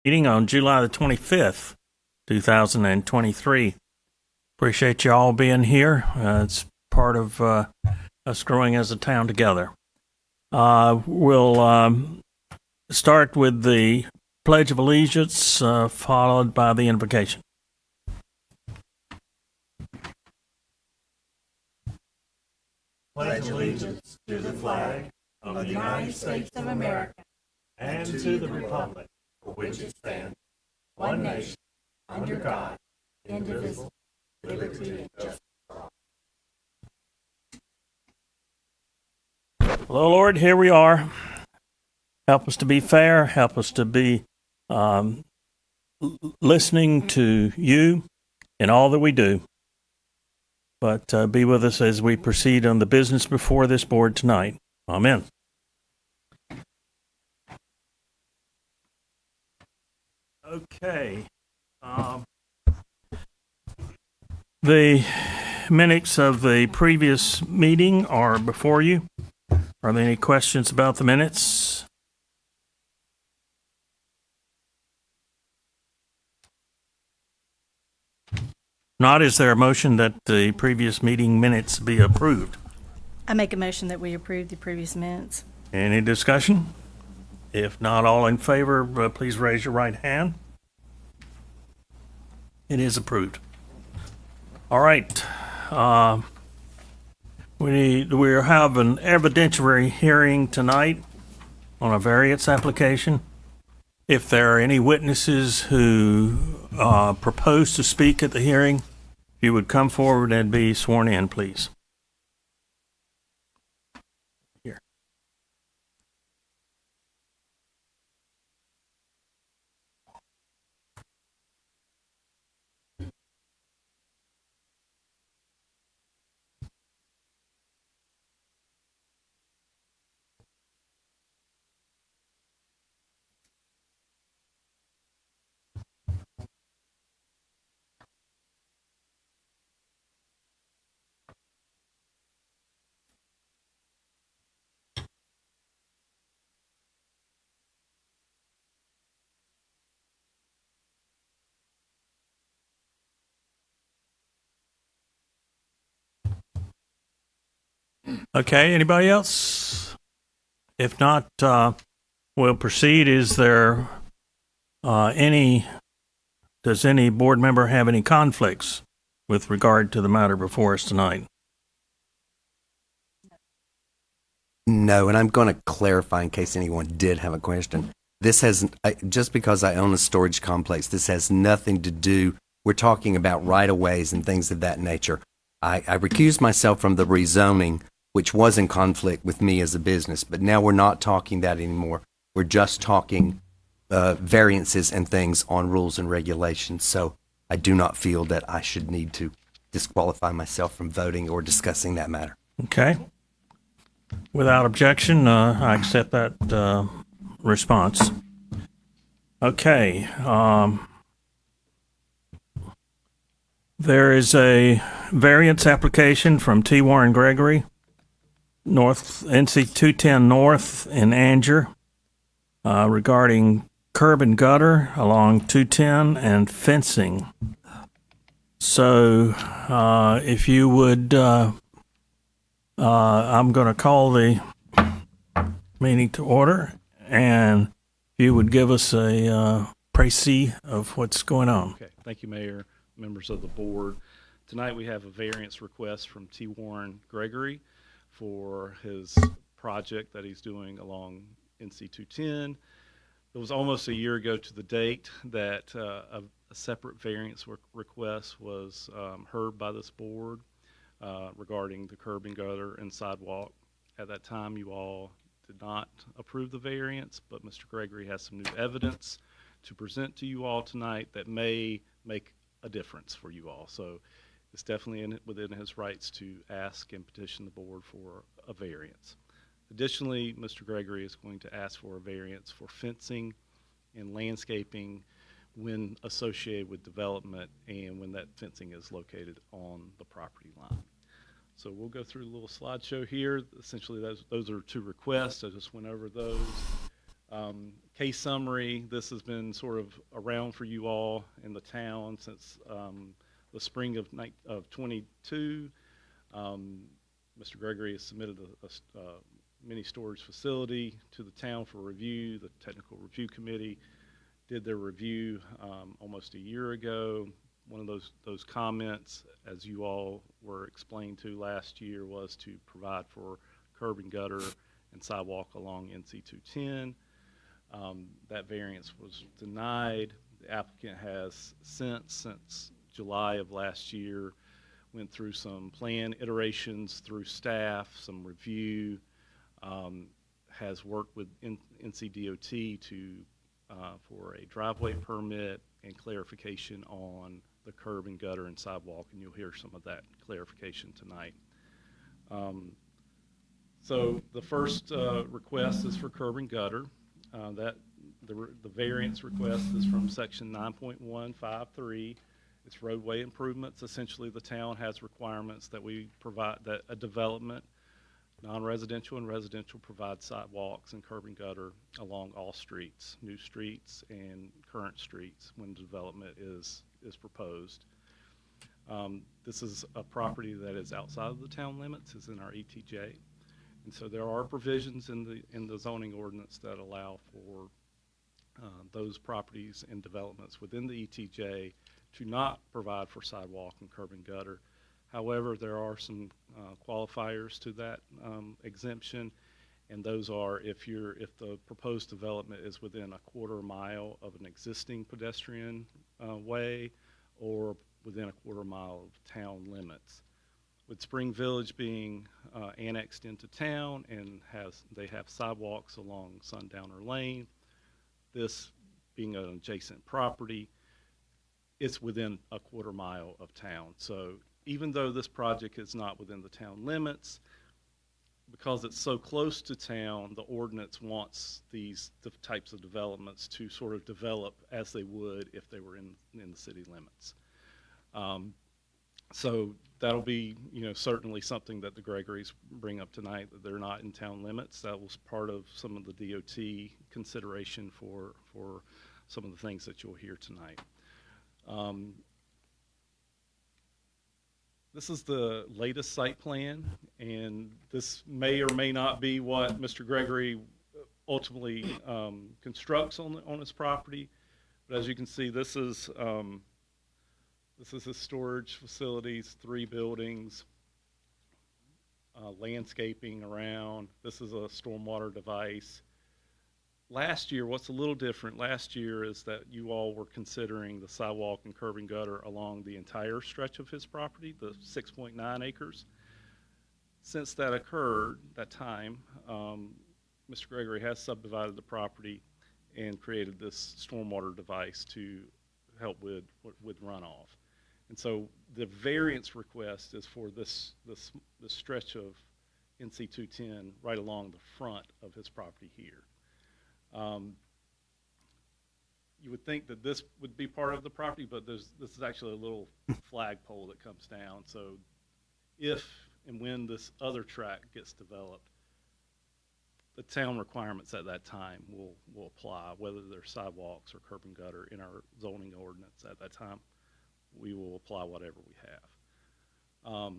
Meeting on July the 25th, 2023. Appreciate you all being here. It's part of us growing as a town together. We'll start with the Pledge of Allegiance, followed by the invocation. Pledge allegiance to the flag of the United States of America and to the republic for which it stands, one nation, under God, indivisible, with liberty and justice for all. Well, Lord, here we are. Help us to be fair. Help us to be listening to you in all that we do. But be with us as we proceed on the business before this board tonight. Amen. Okay. The minutes of the previous meeting are before you. Are there any questions about the minutes? Not, is there a motion that the previous meeting minutes be approved? I make a motion that we approve the previous minutes. Any discussion? If not, all in favor, please raise your right hand. It is approved. All right. We have an evidentiary hearing tonight on a variance application. If there are any witnesses who propose to speak at the hearing, if you would come forward and be sworn in, please. Here. Okay, anybody else? If not, we'll proceed. Is there does any board member have any conflicts with regard to the matter before us tonight? No, and I'm going to clarify in case anyone did have a question. This has, just because I own a storage complex, this has nothing to do, we're talking about right-of-ways and things of that nature. I recused myself from the rezoning, which was in conflict with me as a business, but now we're not talking that anymore. We're just talking variances and things on rules and regulations. So I do not feel that I should need to disqualify myself from voting or discussing that matter. Okay. Without objection, I accept that response. Okay. There is a variance application from T. Warren Gregory, North NC 210 North in Anger, regarding curb and gutter along 210 and fencing. So, if you would, I'm going to call the meeting to order, and if you would give us a précis of what's going on. Okay, thank you, Mayor, members of the board. Tonight we have a variance request from T. Warren Gregory for his project that he's doing along NC 210. It was almost a year ago to the date that a separate variance request was heard by this board regarding the curb and gutter and sidewalk. At that time, you all did not approve the variance, but Mr. Gregory has some new evidence to present to you all tonight that may make a difference for you all. So it's definitely within his rights to ask and petition the board for a variance. Additionally, Mr. Gregory is going to ask for a variance for fencing and landscaping when associated with development and when that fencing is located on the property line. So we'll go through a little slideshow here. Essentially, those are two requests. I just went over those. Case summary, this has been sort of around for you all in the town since the spring of 22. Mr. Gregory has submitted a mini storage facility to the town for review. The technical review committee did their review almost a year ago. One of those comments, as you all were explained to last year, was to provide for curb and gutter and sidewalk along NC 210. That variance was denied. The applicant has since July of last year, went through some plan iterations through staff, some review, has worked with NCDOT for a driveway permit and clarification on the curb and gutter and sidewalk, and you'll hear some of that clarification tonight. So the first request is for curb and gutter. The variance request is from section 9.153. It's roadway improvements. Essentially, the town has requirements that we provide, that a development, non-residential and residential, provide sidewalks and curb and gutter along all streets, new streets and current streets when development is proposed. This is a property that is outside of the town limits, is in our ETJ. And so there are provisions in the zoning ordinance that allow for those properties and developments within the ETJ to not provide for sidewalk and curb and gutter. However, there are some qualifiers to that exemption, and those are if the proposed development is within a quarter mile of an existing pedestrian way or within a quarter mile of town limits. With Spring Village being annexed into town and they have sidewalks along Sundowner Lane, this being an adjacent property, it's within a quarter mile of town. So even though this project is not within the town limits, because it's so close to town, the ordinance wants these types of developments to sort of develop as they would if they were in the city limits. So that'll be, certainly something that the Gregorys bring up tonight, that they're not in town limits. That was part of some of the DOT consideration for some of the things that you'll hear tonight. This is the latest site plan, and this may or may not be what Mr. Gregory ultimately constructs on his property. But as you can see, this is his storage facilities, 3 buildings, landscaping around. This is a stormwater device. Last year, what's a little different last year is that you all were considering the sidewalk and curb and gutter along the entire stretch of his property, the 6.9 acres. Since that occurred, that time, Mr. Gregory has subdivided the property and created this stormwater device to help with runoff. And so the variance request is for this stretch of NC 210 right along the front of his property here. You would think that this would be part of the property, but this is actually a little flagpole that comes down. So if and when this other track gets developed, the town requirements at that time will apply, whether they're sidewalks or curb and gutter in our zoning ordinance at that time. We will apply whatever we have.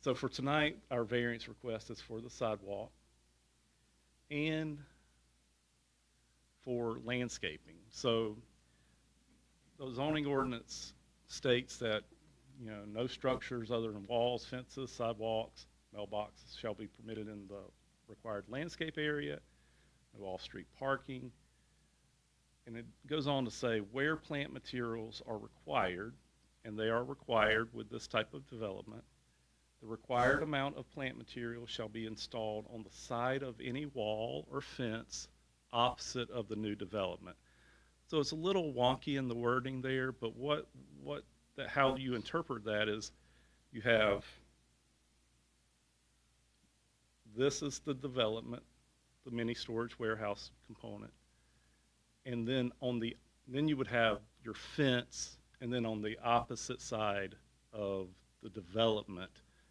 So for tonight, our variance request is for the sidewalk and for landscaping. So the zoning ordinance states that no structures other than walls, fences, sidewalks, mailboxes shall be permitted in the required landscape area, no off-street parking. And it goes on to say where plant materials are required, and they are required with this type of development, the required amount of plant material shall be installed on the side of any wall or fence opposite of the new development. So it's a little wonky in the wording there, but how you interpret that is you have, this is the development, the mini storage warehouse component, and then then you would have your fence, and then on the opposite side of the development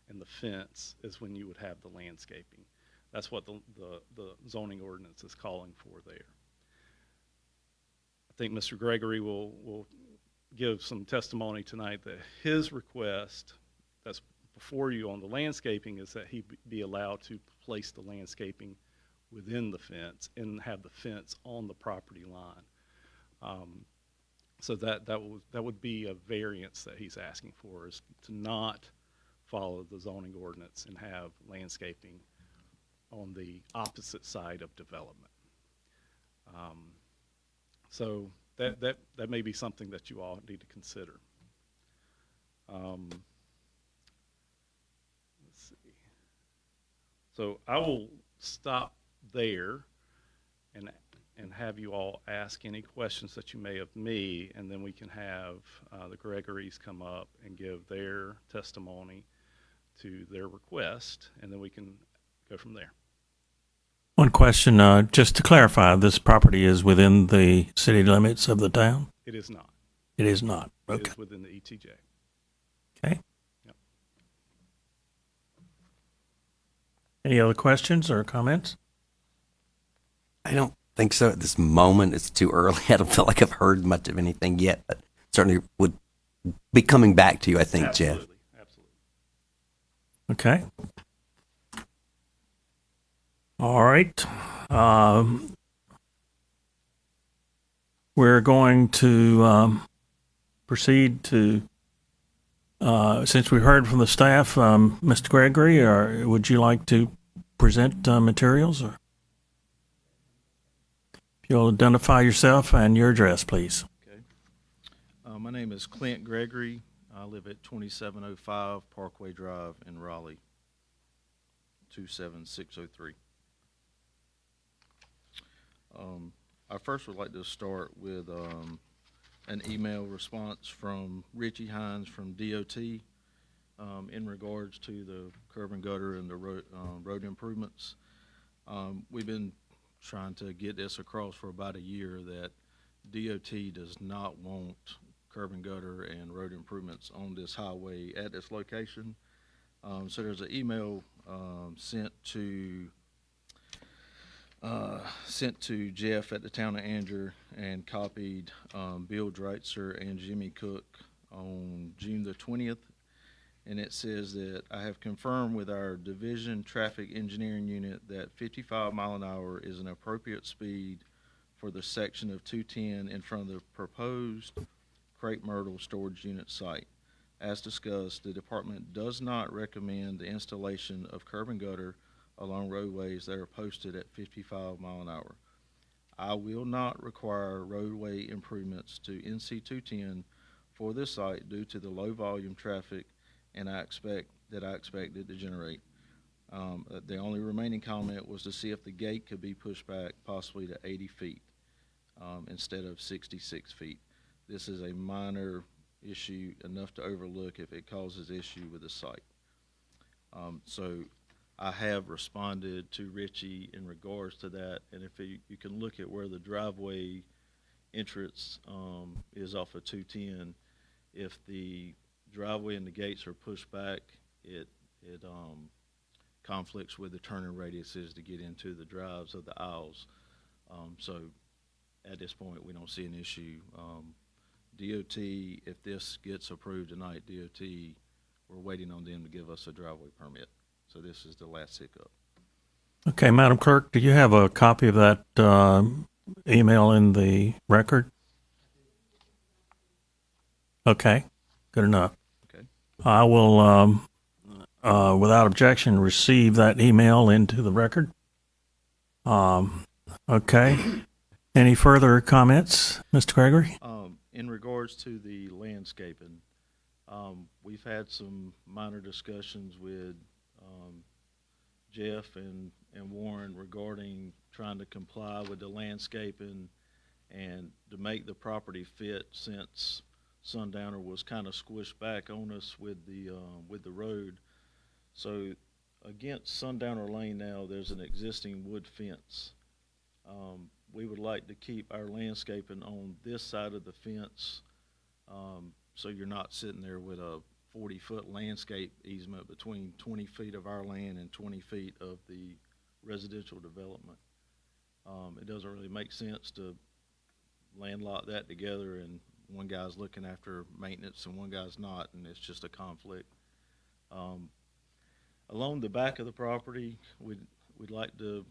and the fence is when you would have the landscaping. That's what the zoning ordinance is calling for there. I think Mr. Gregory will give some testimony tonight that his request that's before you on the landscaping is that he be allowed to place the landscaping within the fence and have the fence on the property line. So that would be a variance that he's asking for, is to not follow the zoning ordinance and have landscaping on the opposite side of development. So that may be something that you all need to consider. Let's see. So I will stop there and have you all ask any questions that you may of me, and then we can have the Gregorys come up and give their testimony to their request, and then we can go from there. One question, just to clarify, this property is within the city limits of the town? It is not. It is not. It Okay. is within the ETJ. Okay. Yep. Any other questions or comments? I don't think so at this moment. It's too early. I don't feel like I've heard much of anything yet, but certainly would be coming back to you, I think, Jeff. Absolutely. Absolutely. Okay. All right. We're going to proceed to, since we heard from the staff, Mr. Gregory, or would you like to present materials? Or if you'll identify yourself and your address, please. Okay. My name is Clint Gregory. I live at 2705 Parkway Drive in Raleigh, 27603. I first would like to start with an email response from Richie Hines from DOT in regards to the curb and gutter and the road improvements. We've been trying to get this across for about a year that DOT does not want curb and gutter and road improvements on this highway at this location. So there's an email sent to Jeff at the town of Anger and copied Bill Dreitzer and Jimmy Cook on June the 20th. And it says that I have confirmed with our division traffic engineering unit that 55 mile an hour is an appropriate speed for the section of 210 in front of the proposed Crepe Myrtle storage unit site. As discussed, the department does not recommend the installation of curb and gutter along roadways that are posted at 55 mile an hour. I will not require roadway improvements to NC 210 for this site due to the low volume traffic and I expect it to generate. The only remaining comment was to see if the gate could be pushed back possibly to 80 feet instead of 66 feet. This is a minor issue, enough to overlook if it causes issue with the site. So I have responded to Richie in regards to that, and if you can look at where the driveway entrance is off of 210, if the driveway and the gates are pushed back, it conflicts with the turning radiuses to get into the drives of the aisles. So at this point, we don't see an issue. DOT, if this gets approved tonight, DOT, we're waiting on them to give us a driveway permit. So this is the last hiccup. Okay, Madam Clerk, do you have a copy of that email in the record? Okay, good enough. Okay. I will, without objection, receive that email into the record. Okay. Any further comments, Mr. Gregory? In regards to the landscaping, we've had some minor discussions with Jeff and Warren regarding trying to comply with the landscaping and to make the property fit, since Sundowner was kind of squished back on us with the road. So against Sundowner Lane now, there's an existing wood fence. We would like to keep our landscaping on this side of the fence, so you're not sitting there with a 40-foot landscape easement between 20 feet of our land and 20 feet of the residential development. It doesn't really make sense to landlock that together and one guy's looking after maintenance and one guy's not, and it's just a conflict. Along the back of the property, we'd like to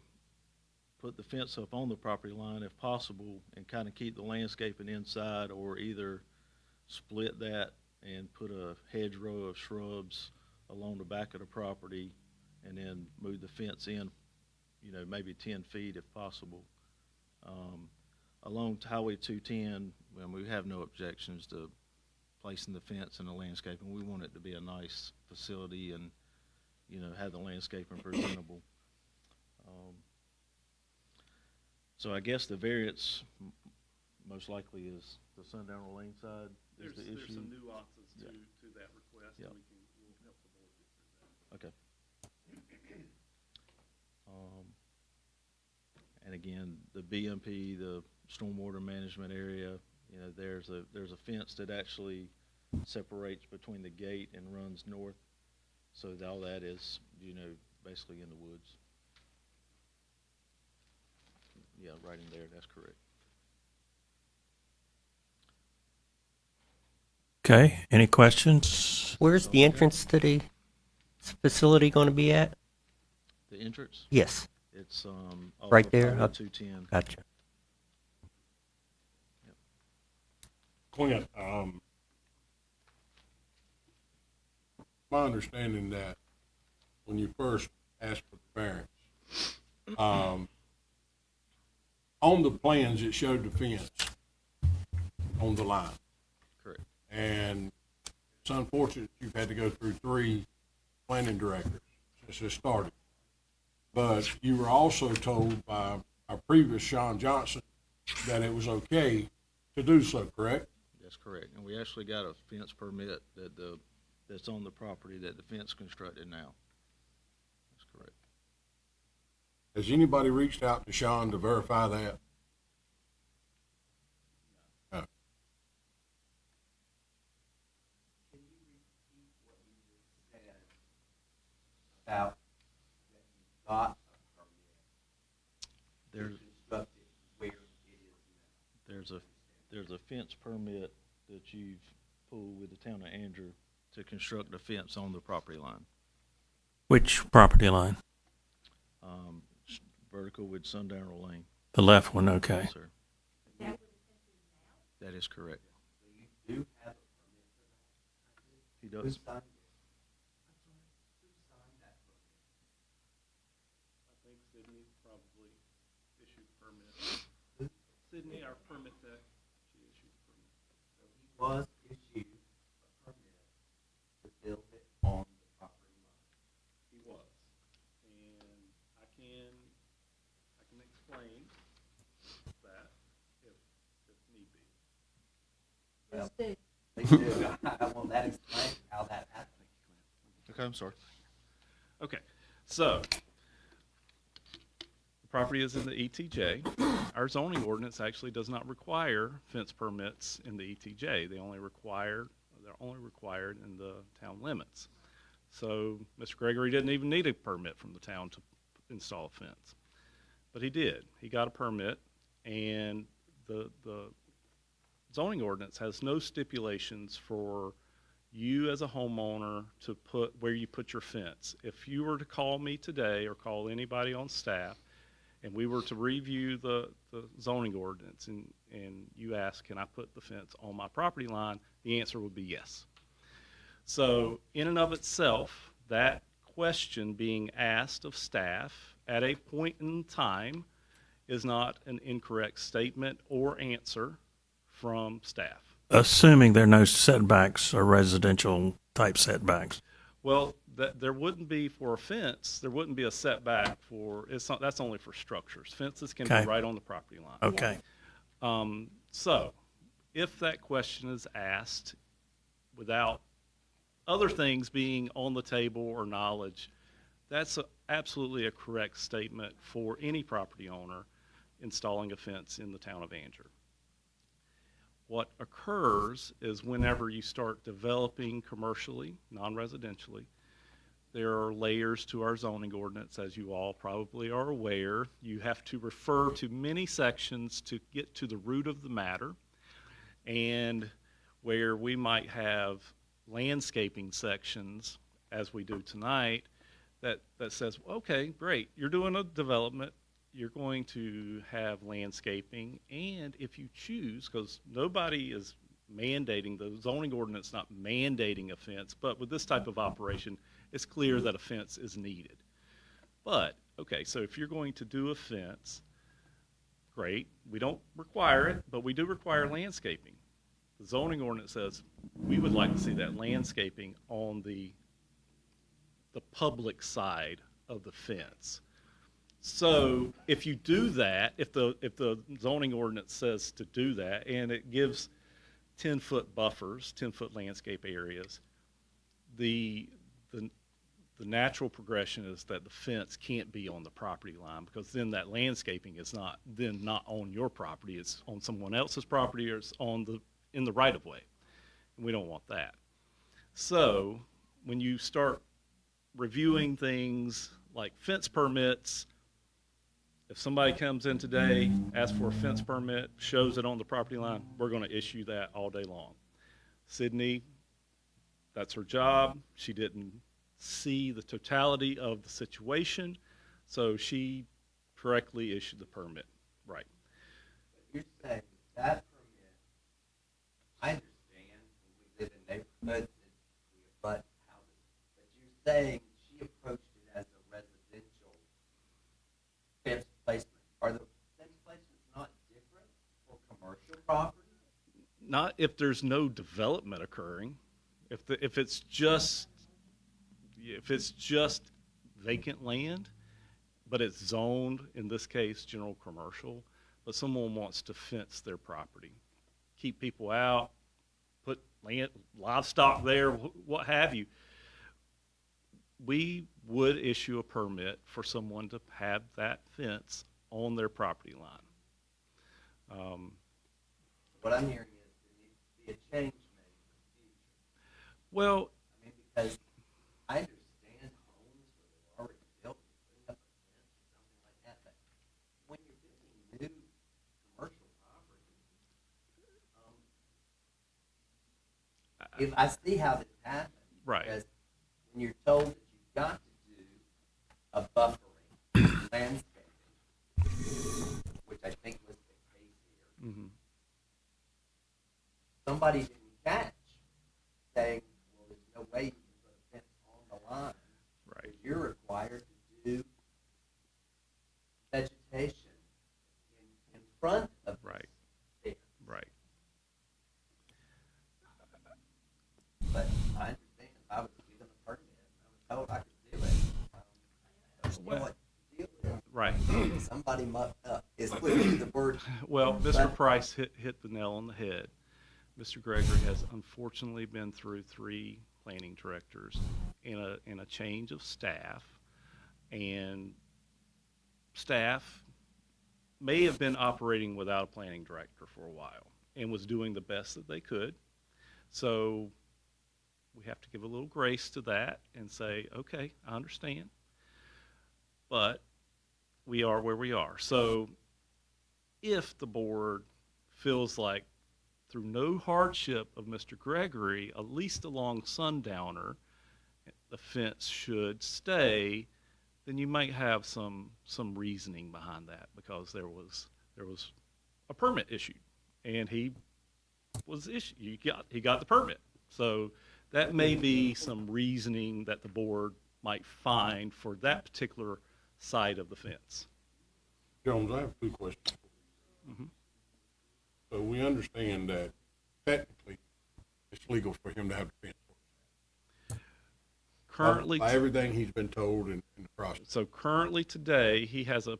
put the fence up on the property line if possible and kind of keep the landscaping inside, or either split that and put a hedgerow of shrubs along the back of the property and then move the fence in, maybe 10 feet if possible. Along Highway 210, we have no objections to placing the fence and the landscaping. We want it to be a nice facility and, have the landscaping presentable. So I guess the variance most likely is the Sundown Lane side is the issue. There's some nuances to Yeah. that request, Yeah. and we'll help the board get through that. Okay. And again, the BMP, the stormwater management area, there's a fence that actually separates between the gate and runs north. So all that is, basically in the woods. Yeah, right in there, that's correct. Okay, any questions? Where's the entrance to the facility going to be at? The entrance, Yes, it's, off Right of there, Highway up- 210. gotcha. Clint, my understanding that when you first asked for the variance, on the plans, it showed the fence on the line. Correct. And it's unfortunate you've had to go through 3 planning directors since it started. But you were also told by our previous Sean Johnson that it was okay to do so, correct? That's correct. And we actually got a fence permit that's on the property that the fence constructed now. That's correct. Has anybody reached out to Sean to verify that? No. About that you got a There's, permit where it is there's a fence permit that you've pulled with the town of Andrew to construct a fence on the property line. Which property line? Vertical with Sundowner Lane. The left one, okay. Yes, sir. That is correct. now. Do have a He permit. does. Signed I think Sydney probably issued the permit. Sydney, our permit tech, she issued the permit. So he was issued a permit to build it on the property line. He was. And I can explain that if need be. Let's do. They do. I want that explained, how that happened. Okay, I'm sorry. Okay, so the property is in the ETJ. Our zoning ordinance actually does not require fence permits in the ETJ. They're only required in the town limits. So Mr. Gregory didn't even need a permit from the town to install a fence. But he did. He got a permit, and the zoning ordinance has no stipulations for you as a homeowner to put where you put your fence. If you were to call me today or call anybody on staff and we were to review the zoning ordinance and you ask, can I put the fence on my property line? The answer would be yes. So in and of itself, that question being asked of staff at a point in time is not an incorrect statement or answer from staff. Assuming there are no setbacks or residential type setbacks. Well, there wouldn't be for a fence, there wouldn't be a setback for, that's only for structures. Fences can Okay. be right on the property line. Okay. So, if that question is asked without other things being on the table or knowledge, that's absolutely a correct statement for any property owner installing a fence in the town of Andrew. What occurs is whenever you start developing commercially, non-residentially, there are layers to our zoning ordinance, as you all probably are aware. You have to refer to many sections to get to the root of the matter. And where we might have landscaping sections, as we do tonight, that says, okay, great, you're doing a development, you're going to have landscaping, and if you choose, because nobody is mandating, the zoning ordinance not mandating a fence, but with this type of operation, it's clear that a fence is needed. But, okay, so if you're going to do a fence, great, we don't require it, but we do require landscaping. The zoning ordinance says, we would like to see that landscaping on the public side of the fence. So if you do that, if the zoning ordinance says to do that, and it gives 10-foot buffers, 10-foot landscape areas, the natural progression is that the fence can't be on the property line, because then that landscaping is not on your property, it's on someone else's property, or it's in the right of way. And we don't want that. So when you start reviewing things like fence permits, if somebody comes in today, asks for a fence permit, shows it on the property line, we're going to issue that all day long. Sydney, that's her job. She didn't see the totality of the situation, so she correctly issued the permit. Right. You're saying that permit, I understand when we live in neighborhoods and we abut houses, but you're saying she approached it as a residential fence placement. Are the fence placements not different for commercial property? Not if there's no development occurring. If it's just vacant land, but it's zoned, in this case, general commercial, but someone wants to fence their property, keep people out, put livestock there, what have you, we would issue a permit for someone to have that fence on their property line. What I'm hearing is there needs to be a change made for the future. Well, I mean, because I understand homes where they're already built, putting up a fence or something like that, but when you're building new commercial property, if I see how this happens, Right. because when you're told that you've got to do a buffering landscaping, which I think was the case here, somebody didn't catch saying, well, there's no way you can put a fence on the line. Right. Because you're required to do vegetation in front of this Right. fence. right. But I understand if I was given a permit and I was told I could do it, I understand what the deal is. Right. Somebody mucked up. Is literally the word. Well, Mr. Price hit the nail on the head. Mr. Gregory has unfortunately been through 3 planning directors in a change of staff, and staff may have been operating without a planning director for a while and was doing the best that they could. So we have to give a little grace to that and say, okay, I understand, but we are where we are. So if the board feels like, through no hardship of Mr. Gregory, at least along Sundowner, the fence should stay, then you might have some reasoning behind that, because there was a permit issued, and he got the permit. So that may be some reasoning that the board might find for that particular side of the fence. Jones, I have 2 questions. Mhm. So we understand that technically it's legal for him to have the fence. Currently, By everything he's been told in the process. So currently today, he has a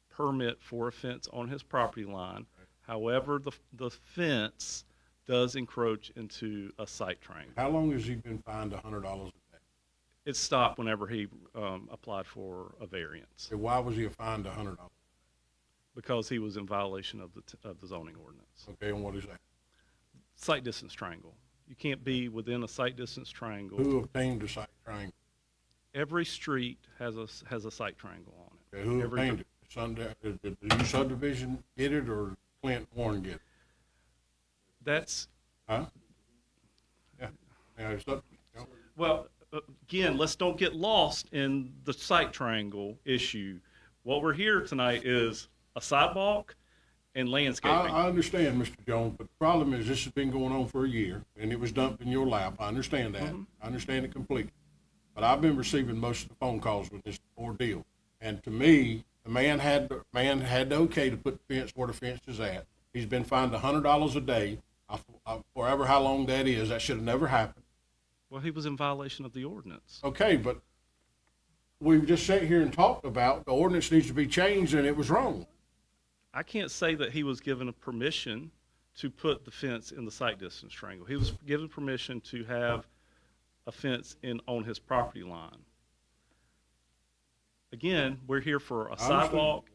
permit for a fence on his property line. However, the fence does encroach into a site triangle. How long has he been fined $100 a day? It stopped whenever he applied for a variance, So why was he fined $100? because he was in violation of the zoning ordinance. Okay, and what is that? Site distance triangle. You can't be within a site distance triangle. Who obtained the site triangle? Every street has a site triangle on it. Okay, who Every- obtained it? Did the new subdivision get it or Clint Warren get it? That's, Huh? Yeah, yeah, it's up, you know. well, again, let's don't get lost in the site triangle issue. What we're here tonight is a sidewalk and landscaping. I understand, Mr. Jones, but the problem is this has been going on for a year, and it was dumped in your lap. I understand that. I understand it completely. But I've been receiving most of the phone calls with this ordeal. And to me, the man had the okay to put the fence where the fence is at. He's been fined $100 a day, forever how long that is. That should have never happened. Well, he was in violation of the ordinance. Okay, but we've just sat here and talked about the ordinance needs to be changed, and it was wrong. I can't say that he was given a permission to put the fence in the site distance triangle. He was given permission to have a fence on his property line. Again, we're here for a understand. sidewalk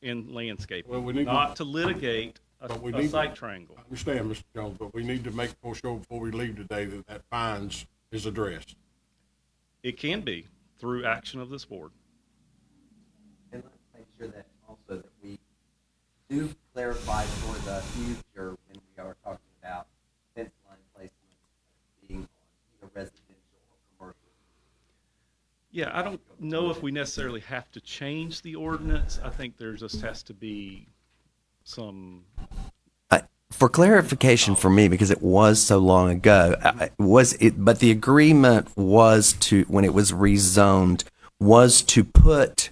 and landscaping, Well, we need to- not to litigate But we a need- site triangle. I understand, Mr. Jones, but we need to make sure before we leave today that fines is addressed. It can be through action of this board. And let's make sure that also that we do clarify for the future when we are talking about fence line placement being on either residential or commercial. Yeah, I don't know if we necessarily have to change the ordinance. I think there just has to be some, For clarification for me, because it was so long ago, but the agreement was to, when it was rezoned, was to put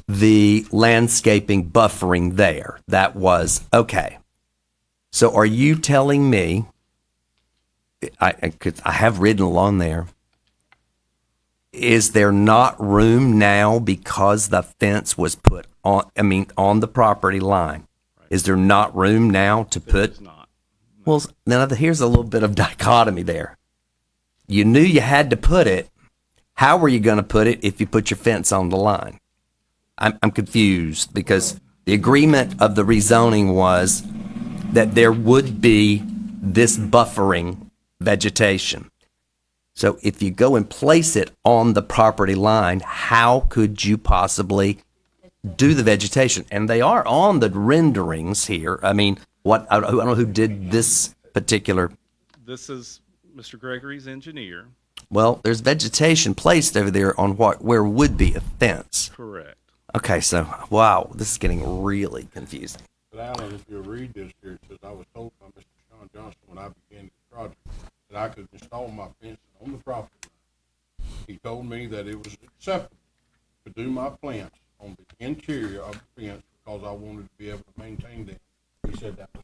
the landscaping buffering there. That was, okay. So are you telling me, I have written along there, is there not room now because the fence was put on the property line? Is there not room now to put? it's not. Well, now here's a little bit of dichotomy there. You knew you had to put it. How were you going to put it if you put your fence on the line? I'm confused because the agreement of the rezoning was that there would be this buffering vegetation. So if you go and place it on the property line, how could you possibly do the vegetation? And they are on the renderings here. I mean, I don't know who did this particular. This is Mr. Gregory's engineer. Well, there's vegetation placed over there on where would be a fence. Correct. Okay, so wow, this is getting really confusing. But Alan, if you read this here, it says, I was told by Mr. Sean Johnson when I began this project that I could install my fence on the property line. He told me that it was acceptable to do my plants on the interior of the fence because I wanted to be able to maintain them. He said that was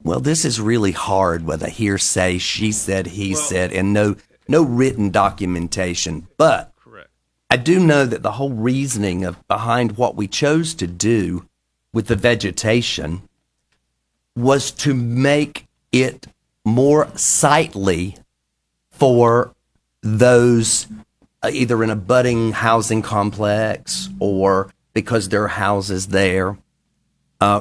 Well, this is really hard with a hearsay, she said, he said, and no written documentation. But Correct. I do know that the whole reasoning behind what we chose to do with the vegetation was to make it more sightly for those either in a budding housing complex or because there are houses there,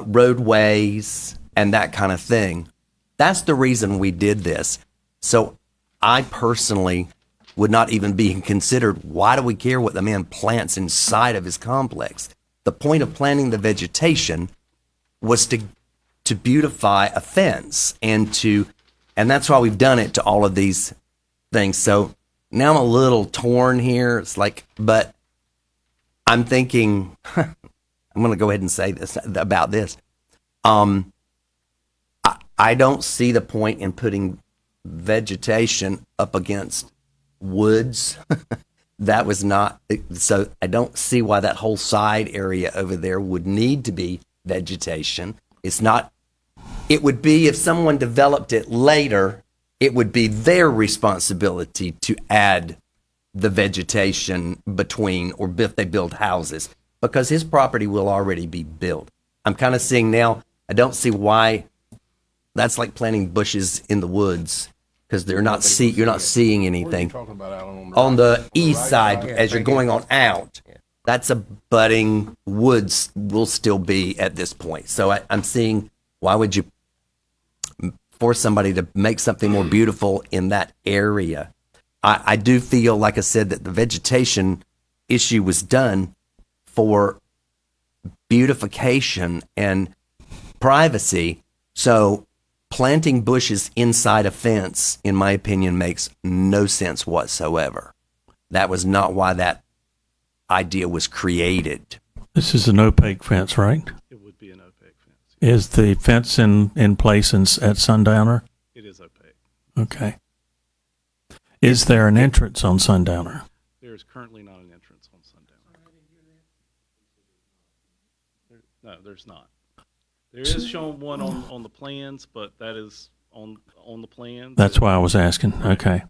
roadways, and that kind of thing. That's the reason we did this. So I personally would not even be considered, why do we care what the man plants inside of his complex? The point of planting the vegetation was to beautify a fence and that's why we've done it to all of these things. So now I'm a little torn here. It's like, but I'm thinking, I'm going to go ahead and say this about this. I don't see the point in putting vegetation up against woods. That was not, so I don't see why that whole side area over there would need to be vegetation. It's not, it would be if someone developed it later, it would be their responsibility to add the vegetation between, or if they build houses, because his property will already be built. I'm kind of seeing now, I don't see why that's like planting bushes in the woods because you're not seeing What are you anything. talking about, Alan? On the east right side, as you're going on out, that's a budding woods will still be at this point. So I'm seeing, why would you force somebody to make something more beautiful in that area? I do feel, like I said, that the vegetation issue was done for beautification and privacy. So planting bushes inside a fence, in my opinion, makes no sense whatsoever. That was not why that idea was created. This is an opaque fence, right? It would be an opaque fence. Is the fence in place at Sundowner? It is opaque. Okay. Is there an entrance on Sundowner? There is currently not an entrance on Sundowner. No, there's not. There is shown one on the plans, but that is on the plans. That's why I was asking. Okay.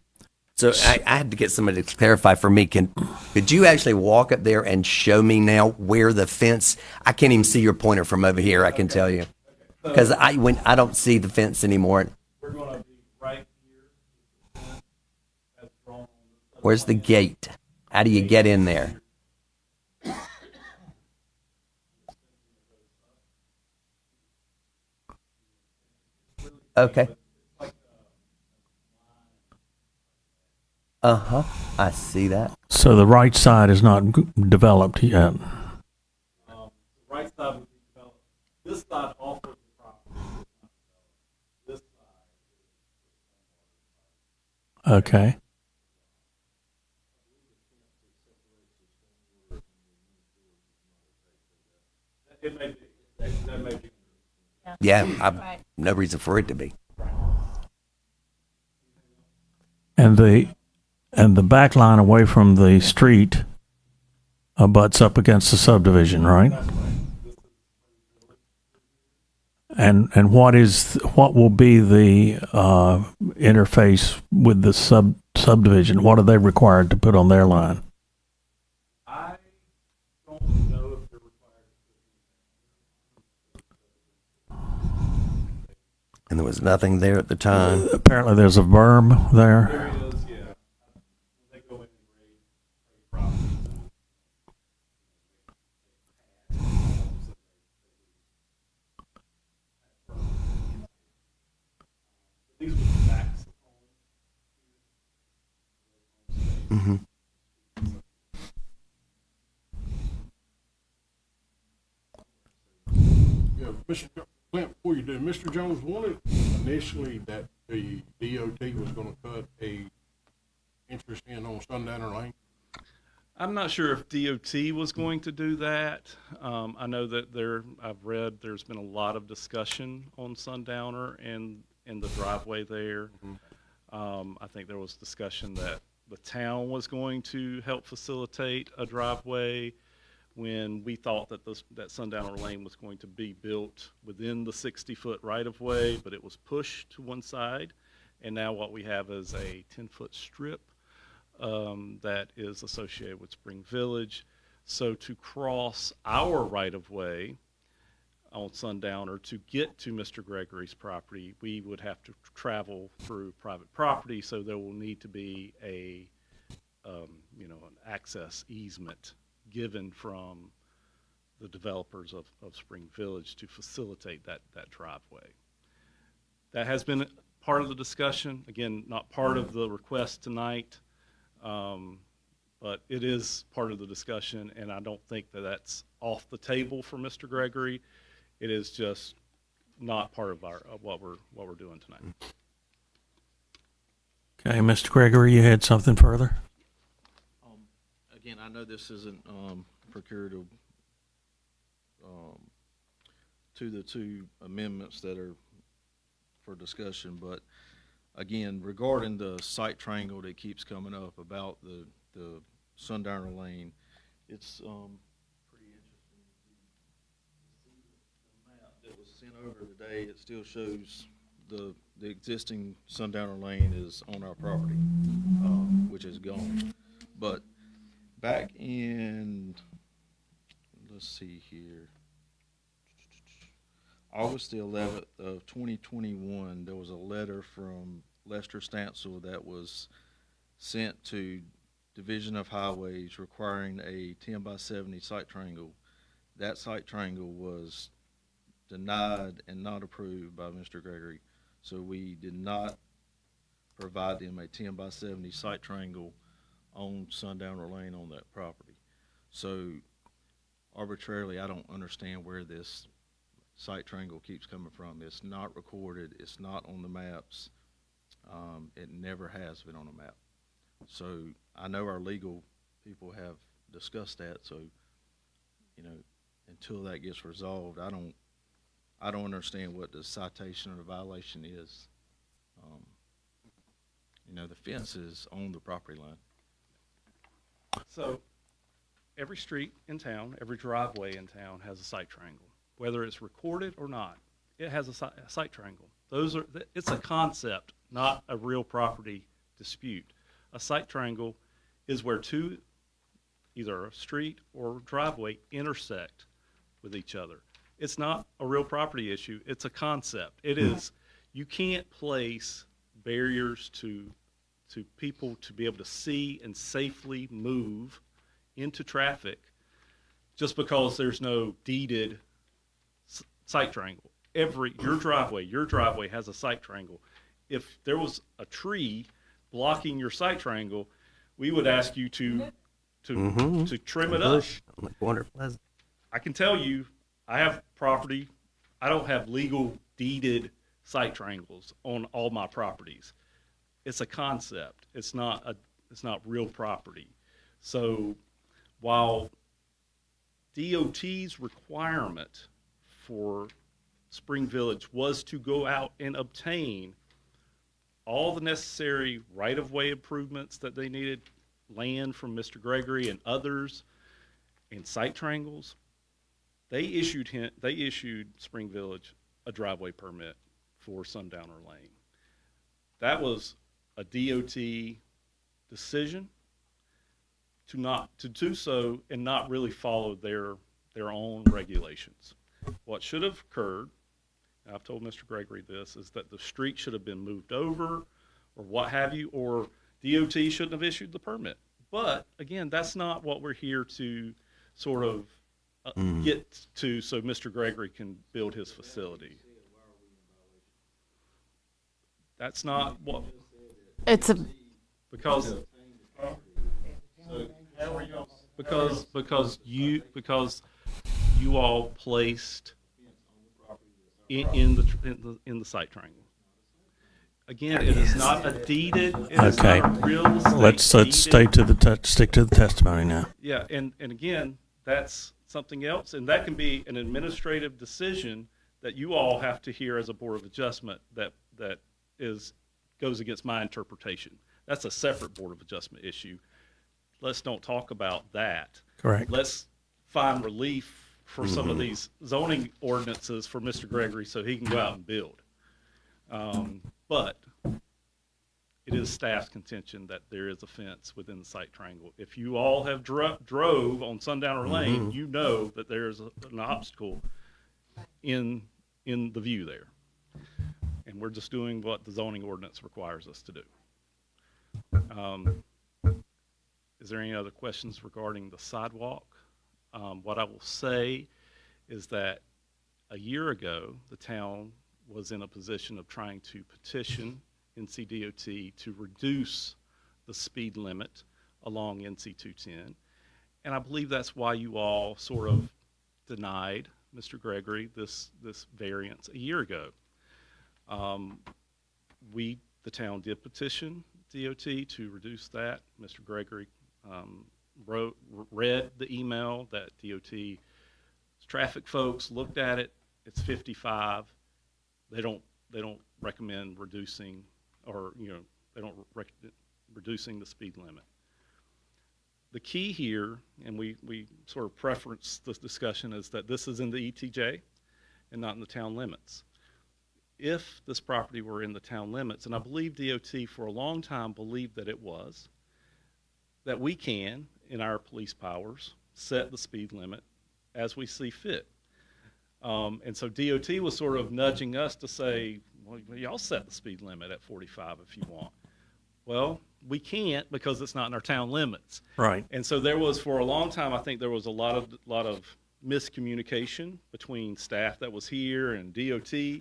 So I had to get somebody to clarify for me. Could you actually walk up there and show me now where the fence? I can't even see your pointer from over here. I can tell you, because I don't see the fence anymore. We're going to be right here. That's drawn on the Where's the gate? How do you get in there? Okay. Uh-huh. I see that. So the right side is not developed yet. right side would be developed. This side offers the property. This side. Okay. It may be. That may be. Yeah, I've no reason for it to be. And the back line away from the street butts up against the subdivision, right? And what will be the interface with the subdivision? What are they required to put on their line? I don't know if they're required. And there was nothing there at the time. Apparently, there's a berm there. There is, yeah. They go in and grade property. These were the backs. Mm-hmm. Yeah, Mr. Clint, before you do, Mr. Jones wanted initially that the DOT was gonna cut a interest in on Sundowner Lane. I'm not sure if DOT was going to do that. I know that I've read there's been a lot of discussion on Sundowner and the driveway there. I think there was discussion that the town was going to help facilitate a driveway when we thought that that Sundowner Lane was going to be built within the 60-foot right-of-way, but it was pushed to one side. And now what we have is a 10-foot strip that is associated with Spring Village. So to cross our right-of-way on Sundowner to get to Mr. Gregory's property, we would have to travel through private property, so there will need to be an access easement given from the developers of Spring Village to facilitate that driveway. That has been part of the discussion, again, not part of the request tonight, but it is part of the discussion, and I don't think that that's off the table for Mr. Gregory. It is just not part of what we're doing tonight. Okay, Mr. Gregory, you had something further? Again, I know this isn't procured to the two amendments that are for discussion, but again, regarding the site triangle that keeps coming up about the Sundowner Lane, it's pretty interesting to see the map that was sent over today. It still shows the existing Sundowner Lane is on our property, which is gone. But back in, let's see here, August the 11th of 2021, there was a letter from Lester Stansel that was sent to Division of Highways requiring a 10x70 site triangle. That site triangle was denied and not approved by Mr. Gregory. So we did not provide them a 10 by 70 site triangle on Sundowner Lane on that property. So arbitrarily, I don't understand where this site triangle keeps coming from. It's not recorded. It's not on the maps. It never has been on a map. So I know our legal people have discussed that. So, you know, until that gets resolved, I don't understand what the citation or the violation is. You know, the fence is on the property line. So every street in town, every driveway in town has a site triangle, whether it's recorded or not. It has a site triangle. It's a concept, not a real property dispute. A site triangle is where two, either a street or driveway, intersect with each other. It's not a real property issue. It's a concept. It is, you can't place barriers to people to be able to see and safely move into traffic just because there's no deeded site triangle. Your driveway has a site triangle. If there was a tree blocking your site triangle, we would ask you to trim it up. On the corner of Pleasant. I can tell you, I have property. I don't have legal deeded site triangles on all my properties. It's a concept. It's not real property. So while DOT's requirement for Spring Village was to go out and obtain all the necessary right-of-way improvements that they needed, land from Mr. Gregory and others, and site triangles, they issued Spring Village a driveway permit for Sundowner Lane. That was a DOT decision to do so and not really follow their own regulations. What should have occurred, and I've told Mr. Gregory this, is that the street should have been moved over or what have you, or DOT shouldn't have issued the permit. But again, that's not what we're here to sort of get to so Mr. Gregory can build his facility. That's not what, It's a, because you all placed in the site triangle. Again, it is not a deeded. It is Okay. not a real estate. Let's stick to the testimony now. Yeah, and again, that's something else, and that can be an administrative decision that you all have to hear as a Board of Adjustment that goes against my interpretation. That's a separate Board of Adjustment issue. Let's don't talk about that. Correct. Let's find relief for some of these zoning ordinances for Mr. Gregory so he can go out and build. But it is staff's contention that there is a fence within the site triangle. If you all have drove on Sundowner Lane, you know that there is an obstacle in the view there. And we're just doing what the zoning ordinance requires us to do. Is there any other questions regarding the sidewalk? What I will say is that a year ago, the town was in a position of trying to petition NCDOT to reduce the speed limit along NC 210. And I believe that's why you all sort of denied Mr. Gregory this variance a year ago. The town did petition DOT to reduce that. Mr. Gregory read the email that DOT traffic folks looked at it. It's 55. They don't recommend reducing, or reducing the speed limit. The key here, and we sort of preference this discussion, is that this is in the ETJ and not in the town limits. If this property were in the town limits, and I believe DOT for a long time believed that it was, that we can, in our police powers, set the speed limit as we see fit. And so DOT was sort of nudging us to say, well, y'all set the speed limit at 45 if you want. Well, we can't because it's not in our town limits. Right. And so there was, for a long time, I think there was a lot of miscommunication between staff that was here and DOT.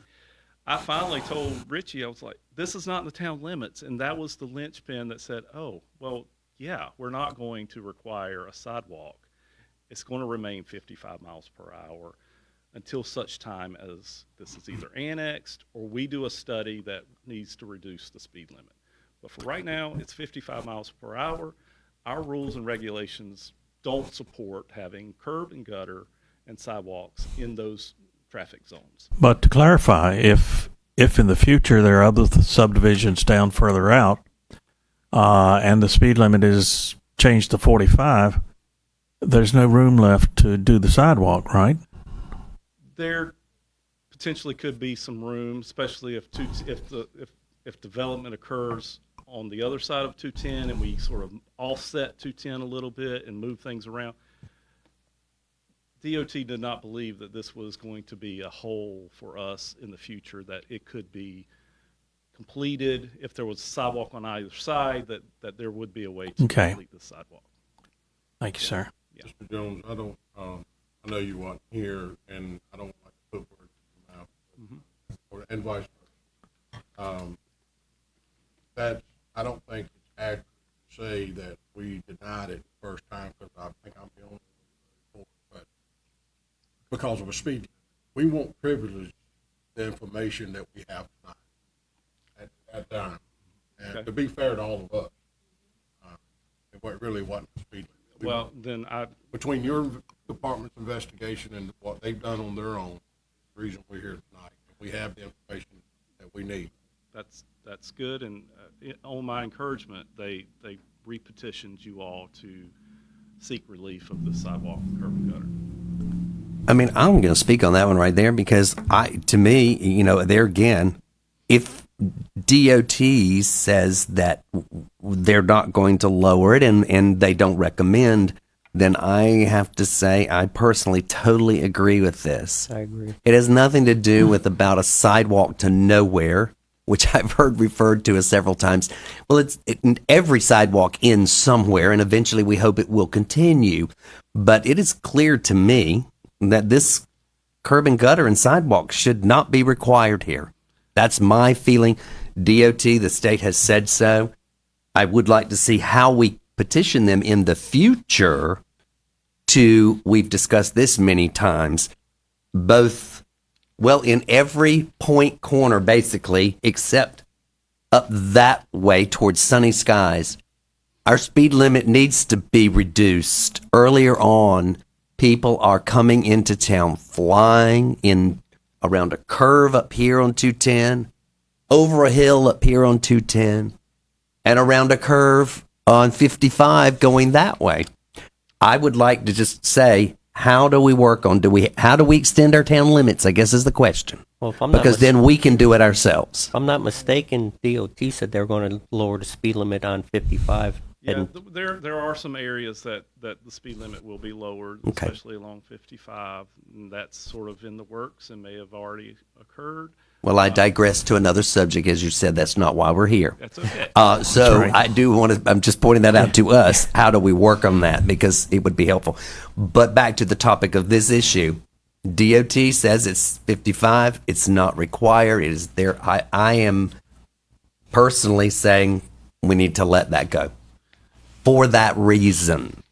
I finally told Richie, I was like, this is not in the town limits. And that was the linchpin that said, oh, well, yeah, we're not going to require a sidewalk. It's going to remain 55 miles per hour until such time as this is either annexed or we do a study that needs to reduce the speed limit. But for right now, it's 55 miles per hour. Our rules and regulations don't support having curb and gutter and sidewalks in those traffic zones. But to clarify, if in the future there are other subdivisions down further out, and the speed limit is changed to 45, there's no room left to do the sidewalk, right? There potentially could be some room, especially if development occurs on the other side of 210 and we sort of offset 210 a little bit and move things around. DOT did not believe that this was going to be a hole for us in the future, that it could be completed if there was a sidewalk on either side, that there would be a way to Okay. complete the sidewalk. Thank you, sir. Mr. Jones, I know you weren't here, and I don't like to put words in your mouth, and vice versa. That, I don't think it's accurate to say that we denied it the first time, because I think I'm the only one, but because of a speed limit. We won't privilege the information that we have tonight at that time. And Okay. to be fair to all of us, it really wasn't a speed limit. Well, then Between your department's investigation and what they've done on their own, the reason we're here tonight, we have the information that we need. that's good. And on my encouragement, they repetitioned you all to seek relief of the sidewalk and curb and gutter. I mean, I'm going to speak on that one right there because to me, there again, if DOT says that they're not going to lower it and they don't recommend, then I have to say I personally totally agree with this. I agree. It has nothing to do with about a sidewalk to nowhere, which I've heard referred to as several times. Well, every sidewalk ends somewhere, and eventually we hope it will continue. But it is clear to me that this curb and gutter and sidewalk should not be required here. That's my feeling. DOT, the state has said so. I would like to see how we petition them in the future we've discussed this many times, in every point corner, basically, except up that way towards Sunny Skies, our speed limit needs to be reduced. Earlier on, people are coming into town flying in around a curve up here on 210, over a hill up here on 210, and around a curve on 55 going that way. I would like to just say, how do we work on, how do we extend our town limits, I guess is the question. Well, if I'm not Because then we can do it ourselves. if I'm not mistaken, DOT said they're going to lower the speed limit on 55. Yeah, And there are some areas that the speed limit will be lowered, Okay. especially along 55. And that's sort of in the works and may have already occurred. Well, I digress to another subject. As you said, that's not why we're here. That's okay. So right. I do want to, I'm just pointing that out to us. How do we work on that? Because it would be helpful. But back to the topic of this issue. DOT says it's 55. It's not required. It is there. I am personally saying we need to let that go for that reason.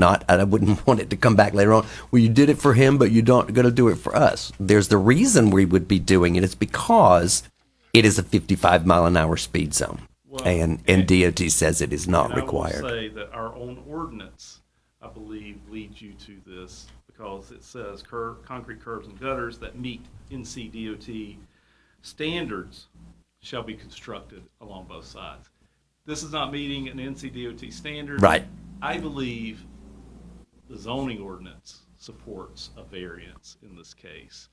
I wouldn't want it to come back later on. Well, you did it for him, but you're not going to do it for us. There's the reason we would be doing it. It's because it is a 55 mile an hour speed zone. Well, And DOT says it is not And I required. will say that our own ordinance, I believe, leads you to this because it says concrete curbs and gutters that meet NCDOT standards shall be constructed along both sides. This is not meeting an NCDOT standard. Right. I believe the zoning ordinance supports a variance in this case.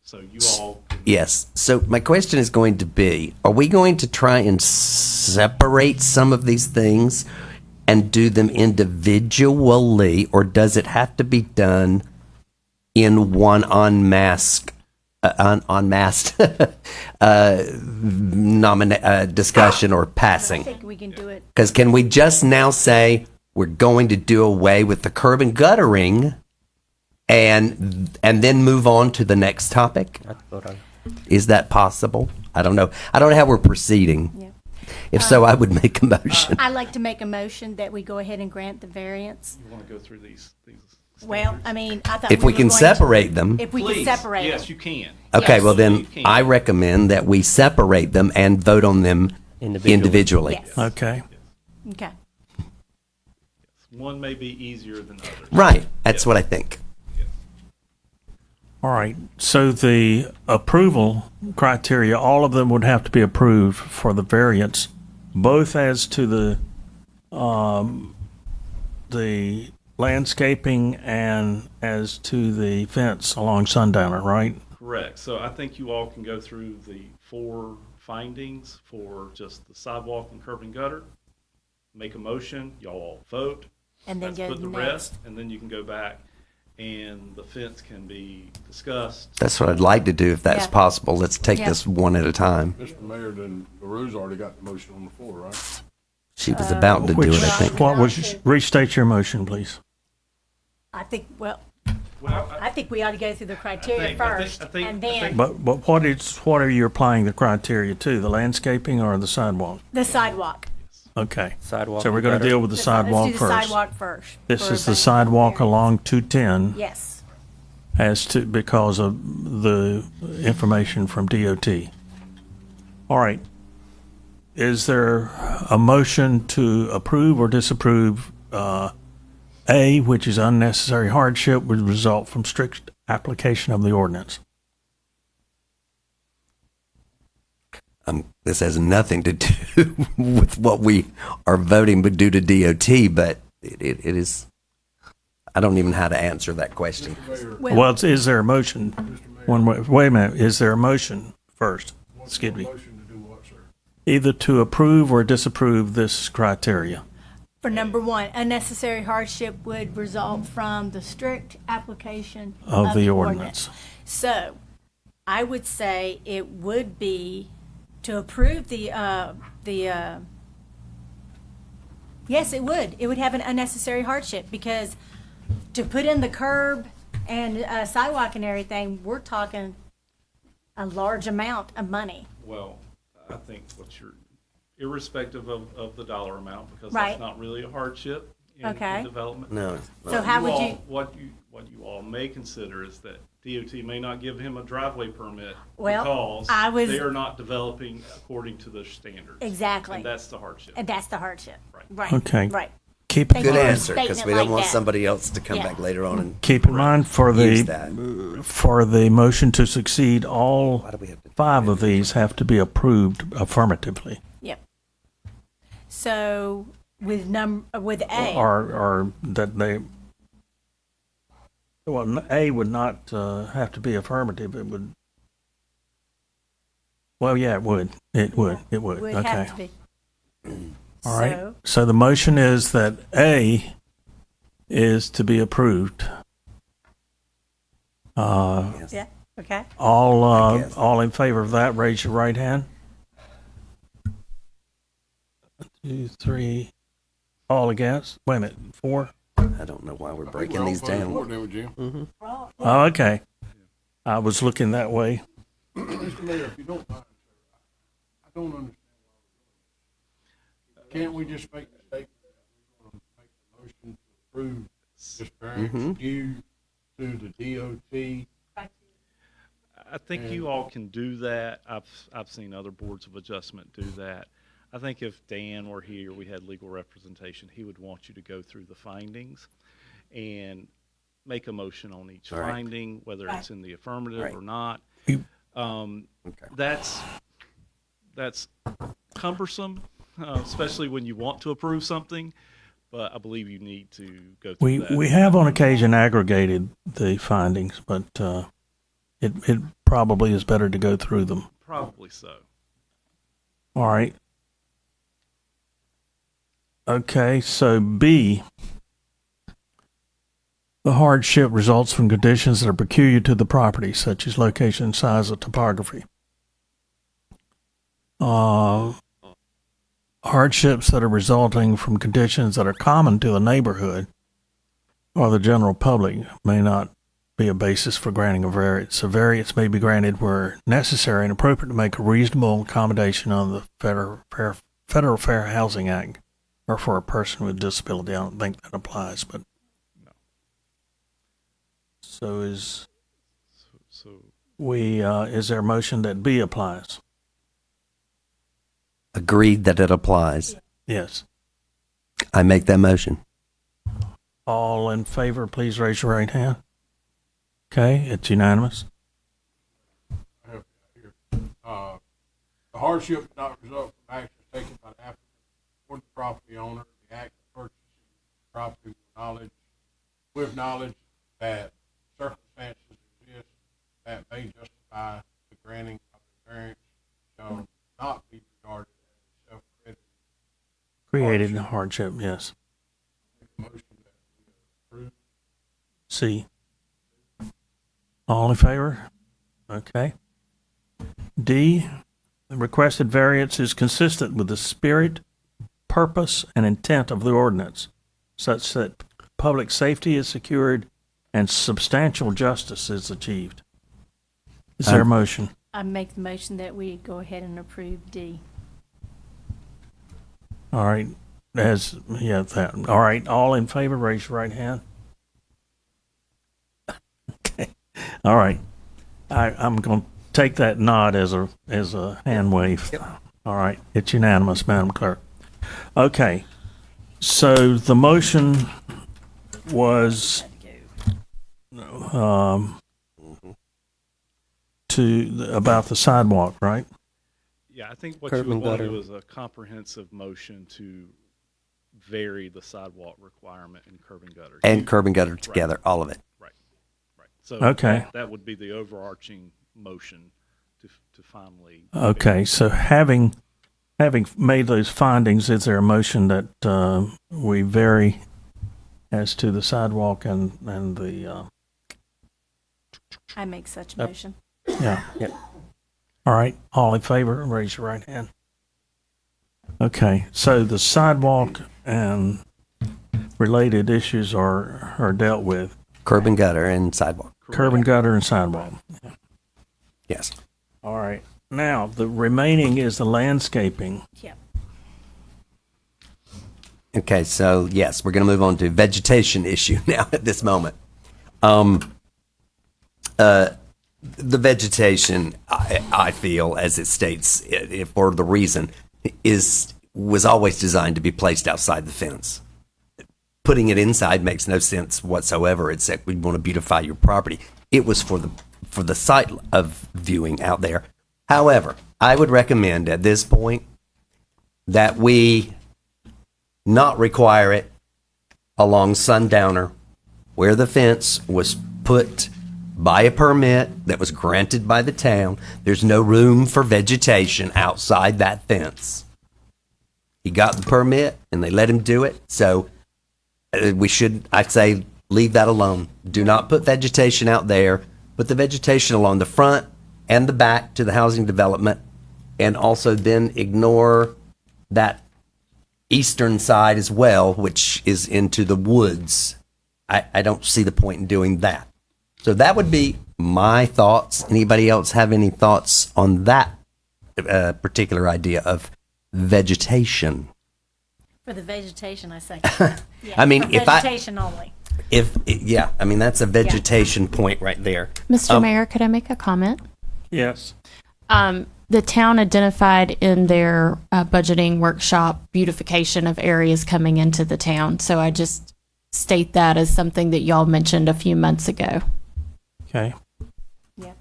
So you all can Yes. So my question is going to be, are we going to try and separate some of these things and do them individually, or does it have to be done in one unmasked discussion or I passing? think we can do it. Because can we just now say we're going to do away with the curb and guttering and then move on to the next topic? I'd vote on. Is that possible? I don't know. I don't know how we're proceeding. Yeah. If so, I would make a motion. I'd like to make a motion that we go ahead and grant the variance. You want to go through these? Well, I mean, I thought. If we were can going to- separate them. If we can Please, separate yes, them. you can. Okay, Yes. well then, You can. I recommend that we separate them and vote on them Individually. individually. Yes. Okay. Okay. One may be easier than others. Right, that's Yes. what I think. All right. So the approval criteria, all of them would have to be approved for the variance, both as to the landscaping and as to the fence along Sundowner, right? Correct. So I think you all can go through the 4 findings for just the sidewalk and curb and gutter. Make a motion, y'all all vote. And then Let's go put the next. rest, and then you can go back and the fence can be discussed. That's what I'd like to do if that's Yeah. possible. Let's take Yeah. this one at a time. Mr. Mayor, then LaRue's already got the motion on the floor, right? She was about to do Which, it, I think. what was, restate your motion, please. I think, well, Well, I think we ought to go through the criteria first, and I then think- But what are you applying the criteria to, the landscaping or the sidewalk? the sidewalk. Okay. Sidewalk So we're and going to gutter. deal with the sidewalk Let's do the first. sidewalk first. This for is the the sidewalk variance. along 210 Yes. as to, because of the information from DOT. All right. Is there a motion to approve or disapprove A, which is unnecessary hardship would result from strict application of the ordinance? This has nothing to do with what we are voting but due to DOT, but it is, I don't even know how to answer that question. Well, is there a motion? Wait a minute. Is there a motion first? Excuse me. Motion to do what, sir? Either to approve or disapprove this criteria. For number 1, unnecessary hardship would result from the strict application Of the ordinance. So, I would say it would be to approve yes, it would. It would have an unnecessary hardship because to put in the curb and sidewalk and everything, we're talking a large amount of money. Well, I think what you're, irrespective of the dollar amount, because Right. that's not really a hardship in Okay. development. No. So how would you? What you all may consider is that DOT may not give him a driveway permit Well, because I was- they are not developing according to their standards. Exactly. And that's the hardship. And that's the hardship. Right. Right. Okay. Right. Keep it Thank Good you for answer, stating because it we don't like want that. somebody else to come Yeah. back later on and Keep in mind use for that. the motion to succeed, all Why do we have to? 5 of these have to be approved affirmatively. Yep. So with A, Or that they, well, A would not have to be affirmative. It would, well, yeah, it would. It would. would Okay. have to be. All right. So, So the motion is that A is to be approved. yeah, okay. All in favor of that, raise your right hand. 1, 2, 3. All against? Wait a minute. 4? I don't know why we're breaking these down. Jim. Oh, okay. I was looking that way. Mr. Mayor, if you don't mind, sir, I don't understand why we're doing this. Can't we just make the statement that we're going to make the motion to approve this variance due to the DOT? I think you all can do that. I've seen other boards of adjustment do that. I think if Dan were here, we had legal representation, he would want you to go through the findings and make a motion on each All right. finding, whether it's in the affirmative Right. or not. You- Okay. That's cumbersome, especially when you want to approve something. But I believe you need to go through that. We have on occasion aggregated the findings, but it probably is better to go through them. Probably so. All right. Okay, so B, the hardship results from conditions that are peculiar to the property, such as location, size, or topography. Hardships that are resulting from conditions that are common to the neighborhood or the general public may not be a basis for granting a variance. A variance may be granted where necessary and appropriate to make a reasonable accommodation on the Federal Fair Housing Act or for a person with disability. I don't think that applies, but. No. So is So is there a motion that B applies? Agreed that it applies. Yes. I make that motion. All in favor, please raise your right hand. Okay, it's unanimous. The hardship did not result from actions taken by the applicant or the property owner. The act of purchasing property with knowledge that circumstances exist that may justify the granting of the variance shall not be regarded as self-created. Created hardship, yes. Motion that we approve. C. All in favor? Okay. D, the requested variance is consistent with the spirit, purpose, and intent of the ordinance, such that public safety is secured and substantial justice is achieved. Is there a motion? I make the motion that we go ahead and approve D. All right. That. All right. All in favor, raise your right hand. Okay. All right. I'm going to take that nod as a hand wave. All right. It's unanimous, Madam Clerk. Okay. So the motion was about the sidewalk, right? yeah, I think what Curb you would and want to gutter. do is a comprehensive motion to vary the sidewalk requirement in curb and gutter. And curb and gutter together, all of it. Right. So Okay. that would be the overarching motion to finally. Okay. So having made those findings, is there a motion that we vary as to the sidewalk and the I make such motion. yeah. Yep. All right, all in favor, raise your right hand. Okay, so the sidewalk and related issues are dealt with. Curb and gutter and sidewalk. Curb and gutter and sidewalk. Yes. All right, now the remaining is the landscaping. Yep. Okay, so yes, we're going to move on to vegetation issue now at this moment. The vegetation, I feel, as it states, for the reason, was always designed to be placed outside the fence. Putting it inside makes no sense whatsoever. It's that we want to beautify your property. It was for the sight of viewing out there. However, I would recommend at this point that we not require it along Sundowner, where the fence was put by a permit that was granted by the town. There's no room for vegetation outside that fence. He got the permit and they let him do it. So we should, I'd say, leave that alone. Do not put vegetation out there. Put the vegetation along the front and the back to the housing development, and also then ignore that eastern side as well, which is into the woods. I don't see the point in doing that. So that would be my thoughts. Anybody else have any thoughts on that particular idea of vegetation? For the vegetation, I say. Yeah, I mean, for if I- vegetation only. I mean, that's a vegetation point right there. Mr. Mayor, could I make a comment? Yes. The town identified in their budgeting workshop beautification of areas coming into the town. So I just state that as something that y'all mentioned a few months ago. Okay. Yep.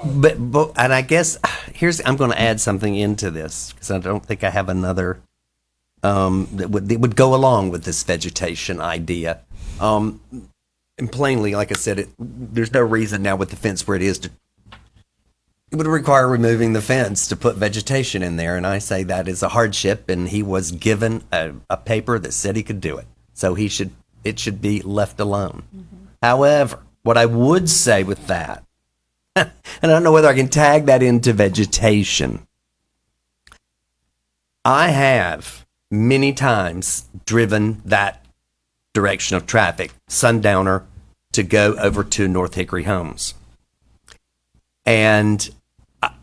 But and I guess I'm going to add something into this because I don't think I have another that would go along with this vegetation idea. And plainly, like I said, there's no reason now with the fence where it is it would require removing the fence to put vegetation in there, and I say that is a hardship. And he was given a paper that said he could do it, so it should be left alone. Mm-hmm. However, what I would say with that, and I don't know whether I can tag that into vegetation, I have many times driven that direction of traffic, Sundowner to go over to North Hickory Homes. And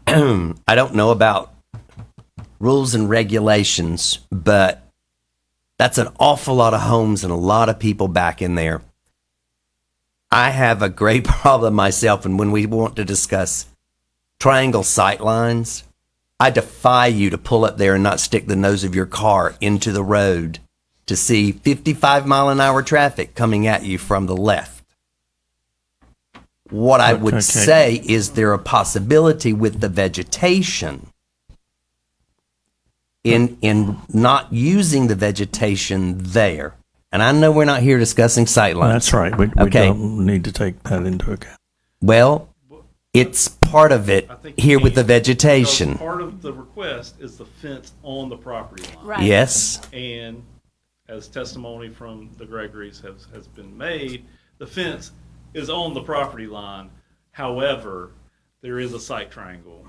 I don't know about rules and regulations, but that's an awful lot of homes and a lot of people back in there. I have a great problem myself, and when we want to discuss triangle sight lines, I defy you to pull up there and not stick the nose of your car into the road to see 55-mile-an-hour traffic coming at you from the left. What I would Okay. say is there a possibility with the vegetation in not using the vegetation there. And I know we're not here discussing sightlines. That's right. We Okay. don't need to take that into account. Well, it's part of it I think here you with the can't, because vegetation. part of the request is the fence on the property line. Right. Yes. And as testimony from the Gregories has been made, the fence is on the property line. However, there is a site triangle.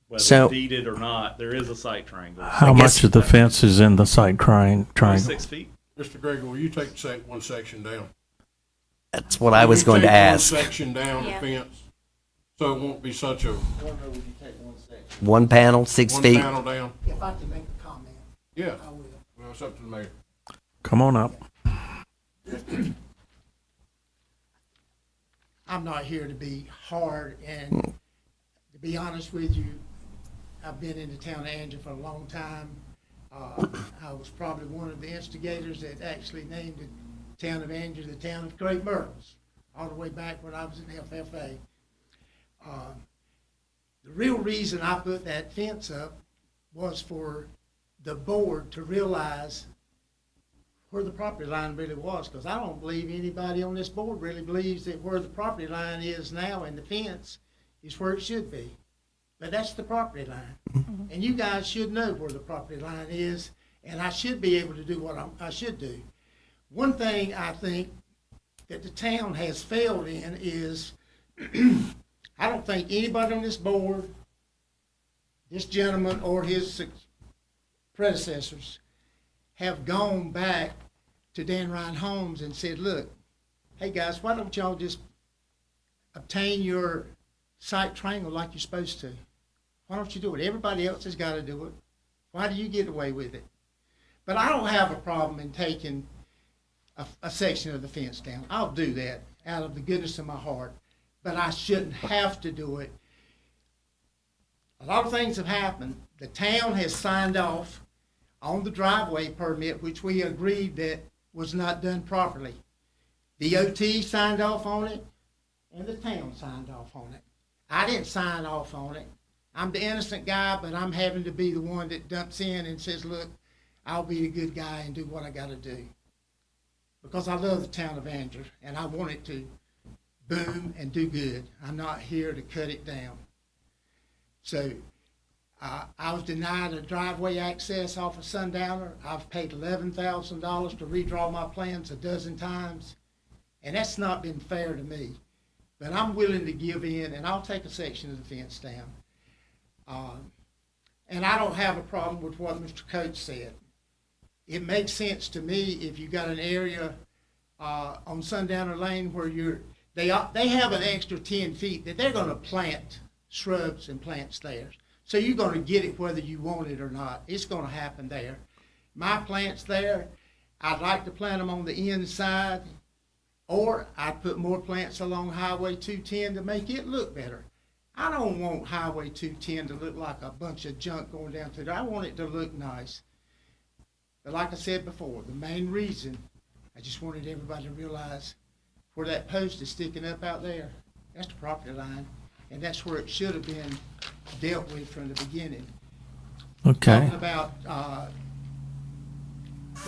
Whether So- deeded or not, there is a site triangle. How guess- much of the fence is in the site triangle? 6 feet. Mr. Gregory, will you take one section down? That's what I was Will going you to take ask. one section down the Yeah. fence, so it won't be such a One panel, 6 one feet. panel down? If I can make a comment, Yeah, I will. well, it's up to the mayor. Come on up. I'm not here to be hard, and to be honest with you, I've been in the town of Angier for a long time. I was probably one of the instigators that actually named the town of Angier the town of Great Myrtles, all the way back when I was in FFA. The real reason I put that fence up was for the board to realize where the property line really was, because I don't believe anybody on this board really believes that where the property line is now and the fence is where it should be. But that's the property line. And you guys should know where the property line is, and I should be able to do what I should do. One thing I think that the town has failed in is, I don't think anybody on this board, this gentleman or his predecessors, have gone back to Dan Ryan Homes and said, look, hey guys, why don't y'all just obtain your site triangle like you're supposed to? Why don't you do it? Everybody else has got to do it. Why do you get away with it? But I don't have a problem in taking a section of the fence down. I'll do that out of the goodness of my heart, but I shouldn't have to do it. A lot of things have happened. The town has signed off on the driveway permit, which we agreed that was not done properly. DOT signed off on it, and the town signed off on it. I didn't sign off on it. I'm the innocent guy, but I'm having to be the one that dumps in and says, look, I'll be the good guy and do what I got to do. Because I love the town of Angier, and I want it to boom and do good. I'm not here to cut it down. So I was denied a driveway access off of Sundowner. I've paid $11,000 to redraw my plans a dozen times, and that's not been fair to me. But I'm willing to give in, and I'll take a section of the fence down. And I don't have a problem with what Mr. Coates said. It makes sense to me if you got an area on Sundowner Lane where they have an extra 10 feet that they're going to plant shrubs and plants there. So you're going to get it whether you want it or not. It's going to happen there. My plants there, I'd like to plant them on the inside, or I'd put more plants along Highway 210 to make it look better. I don't want Highway 210 to look like a bunch of junk going down through there. I want it to look nice. But like I said before, the main reason, I just wanted everybody to realize where that post is sticking up out there, that's the property line. And that's where it should have been dealt with from the beginning. Okay. Talking about the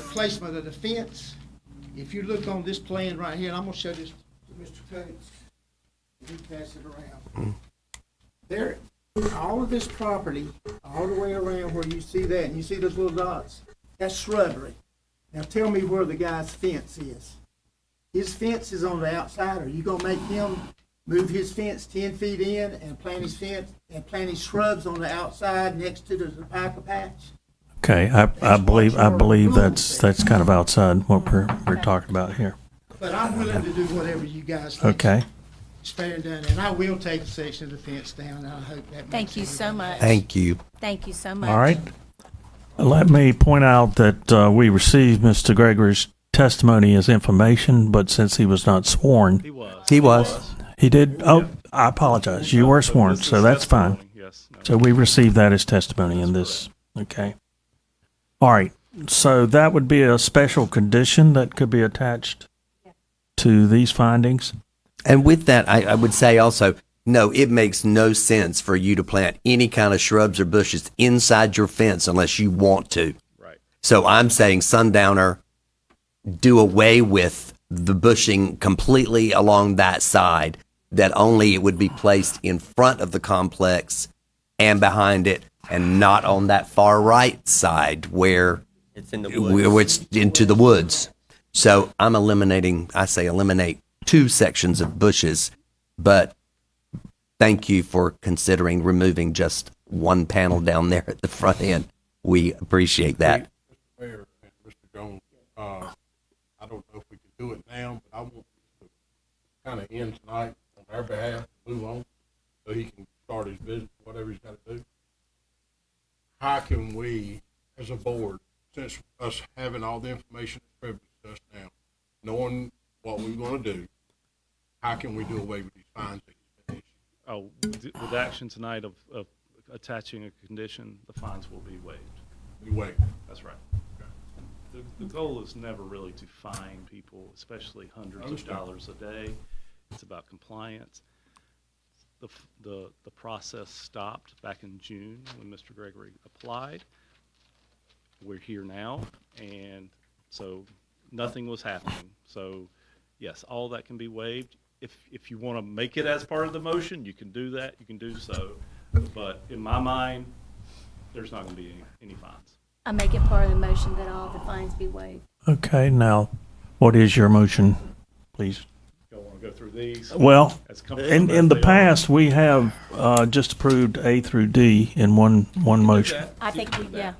placement of the fence, if you look on this plan right here, and I'm going to show this to Mr. Coates. Let me pass it around. There, all of this property, all the way around where you see that, and you see those little dots, that's shrubbery. Now tell me where the guy's fence is. His fence is on the outside. Are you going to make him move his fence 10 feet in and plant his fence and plant his shrubs on the outside next to the tobacco patch? Okay. I believe that's kind of outside what we're talking about here. But I'm willing to do whatever you guys think Okay. is fair and done, and I will take a section of the fence down, and I hope that makes Thank you so everybody much. Thank you. Thank you so much. All right. Let me point out that we received Mr. Gregory's testimony as information, but since he was not sworn, He was. He was. he did. Oh, I apologize. You were sworn, This so is that's fine. testimony, Yes. no. So we received that as testimony in this. Okay. All right. So that would be a special condition that could be attached to these findings. And with that, I would say also, no, it makes no sense for you to plant any kind of shrubs or bushes inside your fence unless you want to. Right. So I'm saying Sundowner, do away with the bushing completely along that side, that only it would be placed in front of the complex and behind it, and not on that far right side where It's in the woods. where it's into the woods. So I'm eliminating, I say eliminate 2 sections of bushes, but thank you for considering removing just 1 panel down there at the front end. We appreciate that. Mayor and Mr. Jones, I don't know if we can do it now, but I want to kind of end tonight on our behalf, move on, so he can start his business, whatever he's got to do. How can we, as a board, since us having all the information that's privileged to us now, knowing what we're going to do, how can we do away with these fines that he's been issued? Oh, with action tonight of attaching a condition, the fines will be waived. We wait. That's right. The goal is never really to fine people, especially hundreds of Understand. dollars a day. It's about compliance. The process stopped back in June when Mr. Gregory applied. We're here now, and so nothing was happening. So, yes, all that can be waived. If you want to make it as part of the motion, you can do that. You can do so. But in my mind, there's not going to be any fines. I make it part of the motion that all the fines be waived. Okay. Now, what is your motion, please? Don't want to go through these. Well, As comfortable in as the they are. past, we have just approved A through D in one motion. I think, yeah.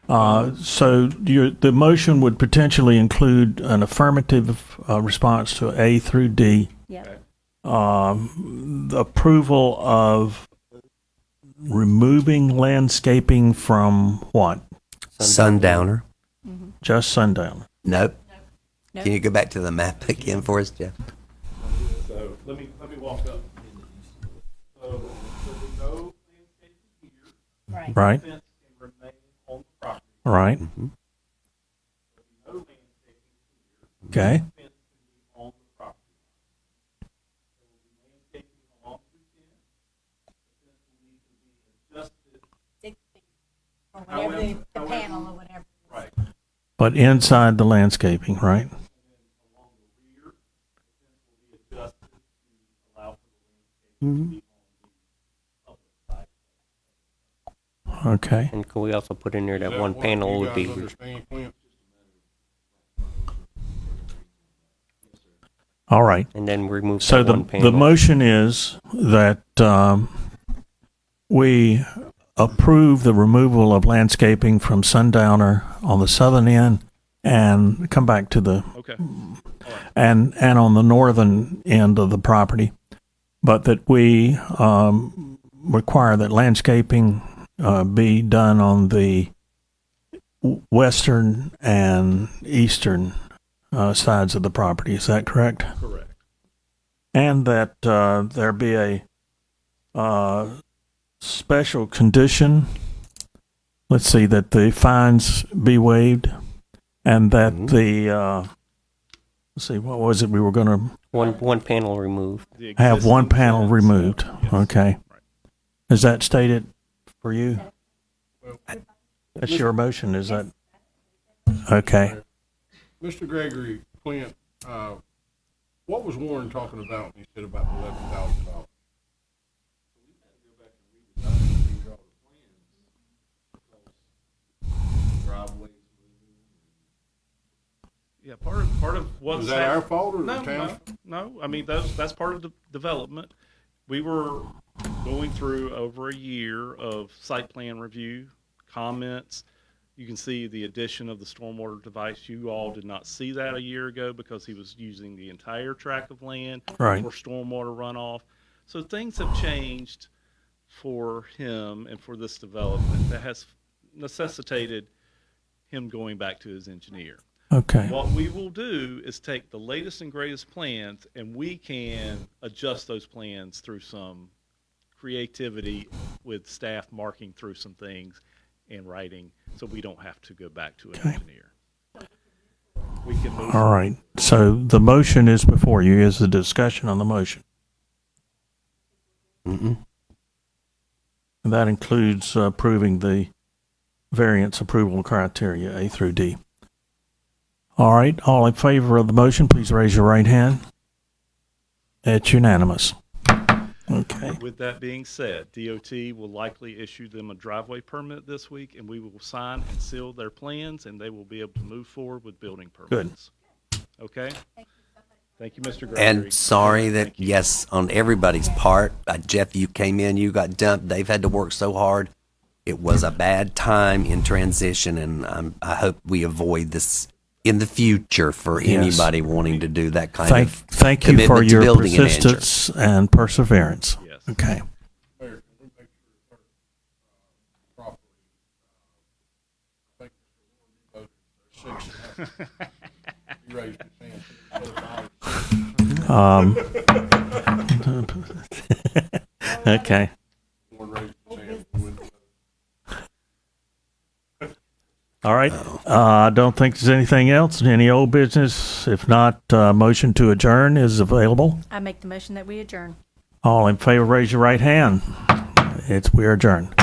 So the motion would potentially include an affirmative response to A through D, Yep. the approval of removing landscaping from what? Sundowner. Just Sundown. Nope. Nope. Can you go back to the map again for us, Jeff? So let me walk up. So there's no landscaping here. Right. Right. Fence can remain on the property. Right. No landscaping here. Okay. Fence can be on the property. There will be landscaping along the fence. The fence will need to be adjusted. 6 feet, or whatever the panel or whatever. Right. But inside the landscaping, right? And then along the rear, the fence will be adjusted to allow for the landscaping to be on the public side. Okay. And can we also put in there Is that that one what panel you would guys be, understand, Clint? All right. and then remove So that one the panel? motion is that we approve the removal of landscaping from Sundowner on the southern end and come back to the Okay. and on the northern end of the property, but that we require that landscaping be done on the western and eastern sides of the property. Is that correct? Correct. And that there be a special condition. Let's see, that the fines be waived, and that the let's see, what was it we were going to One panel removed. The have one existing panel fence, removed? yes. Okay. Right. Is that stated for you? That's your motion, is that? Okay. Mr. Gregory, Clint, what was Warren talking about when he said about the $11,000? Yeah, part of what's Was that our hap- fault or No, the town's? no. I mean, that's part of the development. We were going through over a year of site plan review, comments, You can see the addition of the stormwater device. You all did not see that a year ago because he was using the entire tract of land Right. for stormwater runoff. So things have changed for him and for this development that has necessitated him going back to his engineer. Okay. What we will do is take the latest and greatest plans, and we can adjust those plans through some creativity with staff marking through some things and writing, so we don't have to go back to an engineer. We can move. All right. So the motion is before you. Is the discussion on the motion? Mm-mm. And that includes approving the variance approval criteria A through D. All right. All in favor of the motion, please raise your right hand. It's unanimous. Okay. With that being said, DOT will likely issue them a driveway permit this week, and we will sign and seal their plans, and they will be able to move forward with building permits. Okay? Thank you, Mr. Gregory. And sorry that, Thank you. yes, on everybody's part, Jeff, you came in, you got dumped. They've had to work so hard. It was a bad time in transition, and I hope we avoid this in the future for Yes. anybody wanting to do that kind Thank of you for commitment to your building an answer. persistence and perseverance. Yes. Okay. Mayor, can we make sure properly? I think Mr. Warren, you voted for 6. You raised his hand. Okay. Warren raised his hand. He wouldn't vote. All right. I don't think there's anything else. Any old business? If not, motion to adjourn is available. I make the motion that we adjourn. All in favor, raise your right hand. We are adjourned.